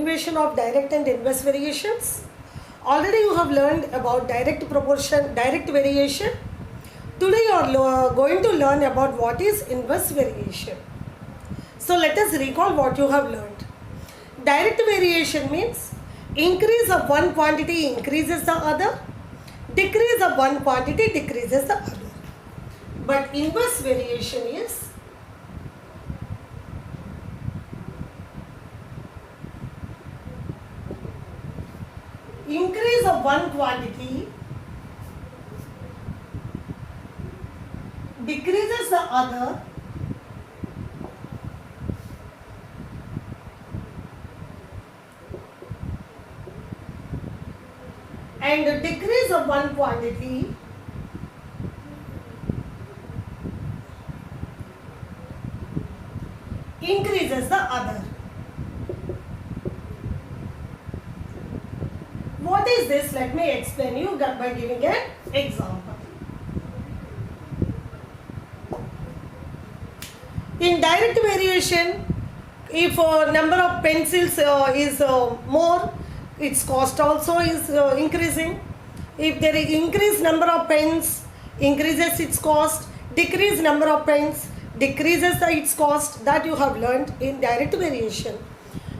continuation of direct and inverse variations. Already you have learned about direct proportion, direct variation. Today you are going to learn about what is inverse variation. So let us recall what you have learned. Direct variation means increase of one quantity increases the other, decrease of one quantity decreases the other. But inverse variation is increase of one quantity decreases the other and the decrease of one quantity increases the other. What is this? Let me explain you by giving an example. In direct variation, if number of pencils is more, its cost also is increasing. If there is increased number of pens, increases its cost. Decrease number of pens, decreases its cost. That you have learned in direct variation.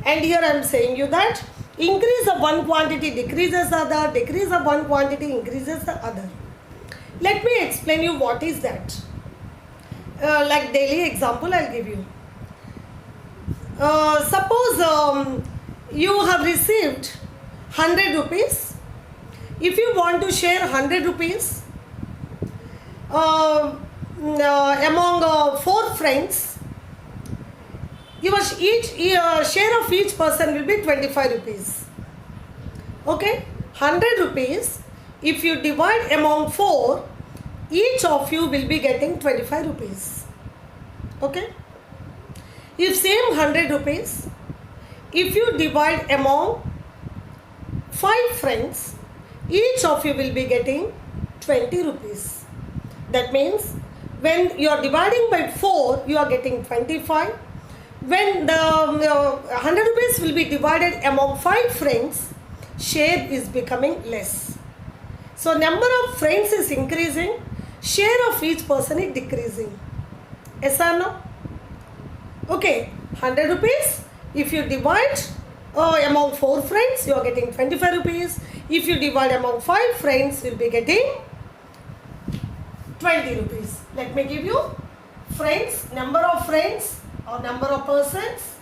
And here I am saying you that increase of one quantity decreases the other, decrease of one quantity increases the other. Let me explain you what is that. Like daily example I will give you. Suppose you have received 100 rupees. If you want to share 100 rupees among 4 friends, share of each person will be 25 rupees. Okay, 100 rupees. If you divide among 4, each of you will be getting 25 rupees. Okay. If same 100 rupees, if you divide among 5 friends, each of you will be getting 20 rupees. That means when you are dividing by 4, you are getting 25. When the 100 rupees will be divided among 5 friends, share is becoming less. So number of friends is increasing, share of each person is decreasing. Yes or no? Okay, 100 rupees. If you divide among 4 friends, you are getting 25 rupees. If you divide among 5 friends, you will be getting 20 rupees. Let me give you friends, number of friends or number of persons.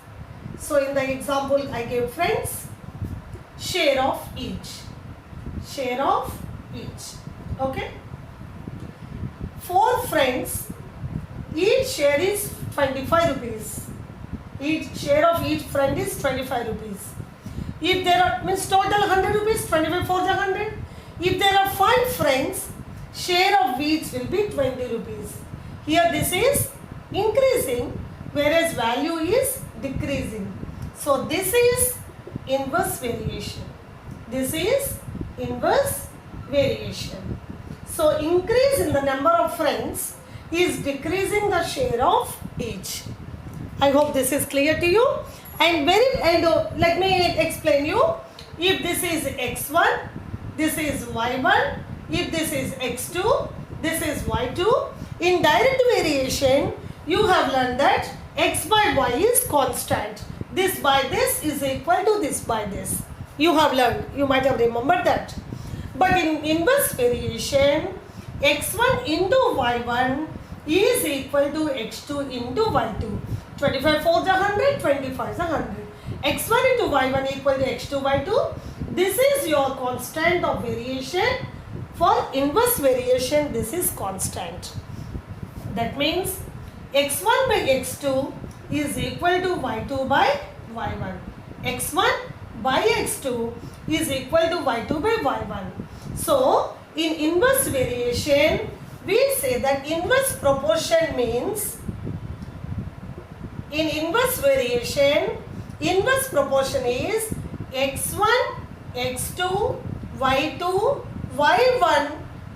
So in the example I gave friends, share of each. Share of each. Okay. 4 friends, each share is 25 rupees. Each share of each friend is 25 rupees. If there are, means total 100 rupees, 25 for the 100. If there are 5 friends, share of each will be 20 rupees. Here this is increasing, whereas value is decreasing. So this is inverse variation. This is inverse variation. So increase in the number of friends is decreasing the share of each. I hope this is clear to you. And let me explain you. If this is x1, this is y1. If this is x2, this is y2. In direct variation, you have learned that x by y is constant. This by this is equal to this by this. You have learned. You might have remembered that. But in inverse variation, x1 into y1 is equal to x2 into y2. 25 for the 100, 25 is 100. x1 into y1 equal to x2 by 2. This is your constant of variation. For inverse variation, this is constant. That means x1 by x2 is equal to y2 by y1. x1 by x2 is equal to y2 by y1. So, in inverse variation, we say that inverse proportion means, in inverse variation, inverse proportion is x1, x2, y2, y1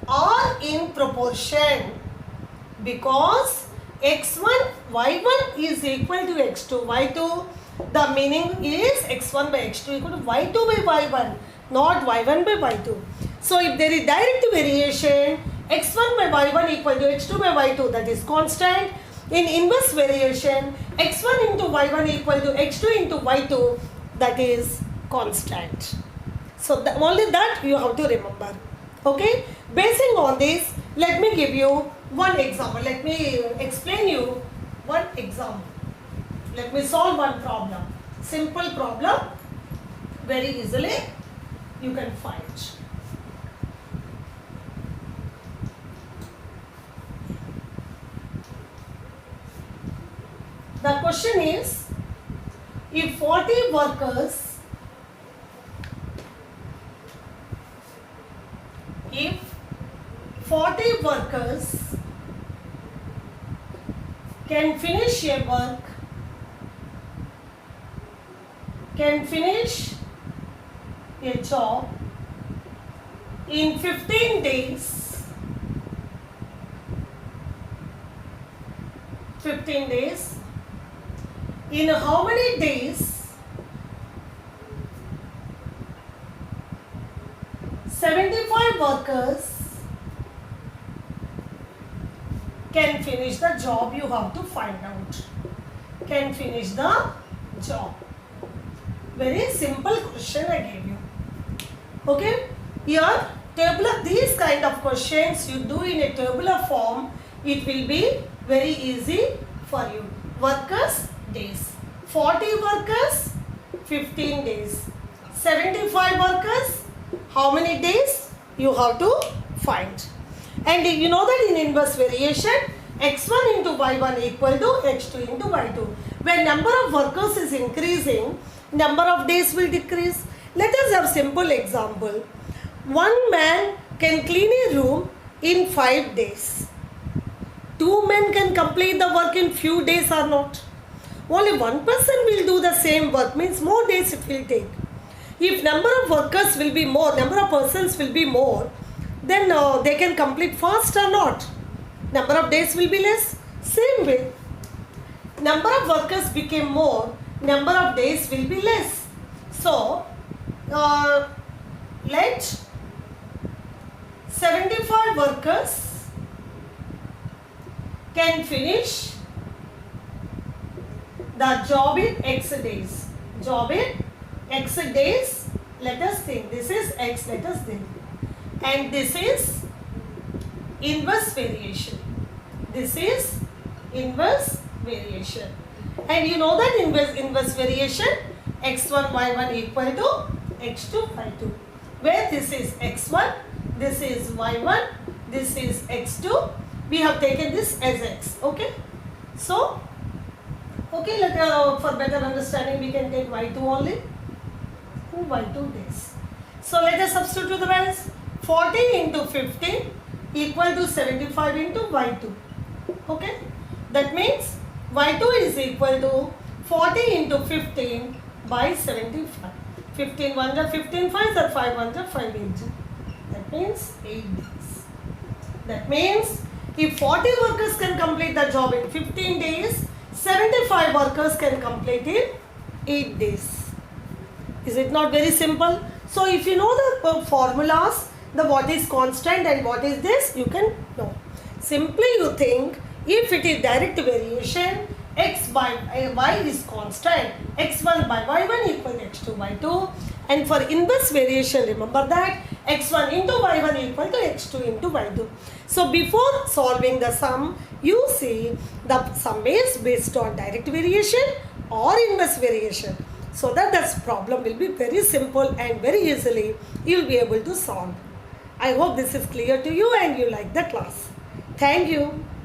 are in proportion, because x1, y1 is equal to x2, y2, The meaning is x1 by x2 equal to y2 by y1, not y1 by y2. So if there is direct variation, x1 by y1 equal to x2 by y2, that is constant. In inverse variation, x1 into y1 equal to x2 into y2, that is constant. So only that you have to remember. Okay, basing on this, let me give you one example. Let me explain you one example. Let me solve one problem. Simple problem, very easily you can find. The question is, if 40 workers can finish a work, can finish a job in 15 days, 15 days, in how many days 75 workers can finish the job? You have to find out. Can finish the job. Very simple question I gave you. Okay, here tabular, these kind of questions you do in a tabular form, it will be very easy for you. Workers, days. 40 workers, 15 days. 75 workers, how many days? You have to find. And you know that in inverse variation, x1 into y1 equal to x2 into y2. When number of workers is increasing, number of days will decrease. Let us have simple example. One man can clean a room in 5 days. 2 men can complete the work in few days or not. Only one person will do the same work, means more days it will take. If number of workers will be more, number of persons will be more, then they can complete fast or not. Number of days will be less. Same way, number of workers became more, number of days will be less. So let 75 workers can finish the job in x days. Job in x days. Let us think. This is x. Let us think. And this is inverse variation. This is inverse variation. And you know that inverse variation, x1 y1 equal to x2 y2. Where this is x1, this is y1, this is x2. We have taken this as x. Okay. So, okay, for better understanding, we can take y2 only. Y2 days. So let us substitute the values. 40 into 15 equal to 75 into y2. Okay. That means y2 is equal to 40 into 15 by 75. 15 1 are 15 5 or 5 1 are 5 8. That means 8 days. That means if 40 workers can complete the job in 15 days, 75 workers can complete in 8 days. Is it not very simple? So if you know the formulas, the what is constant and what is this, you can know. Simply you think, if it is direct variation, x by y is constant, x1 by y1 equal to x2 by 2. And for inverse variation, remember that x1 into y1 equal to x2 into y2. So before solving the sum, you see the sum is based on direct variation or inverse variation, so that this problem will be very simple and very easily you will be able to solve. I hope this is clear to you and you like the class. Thank you.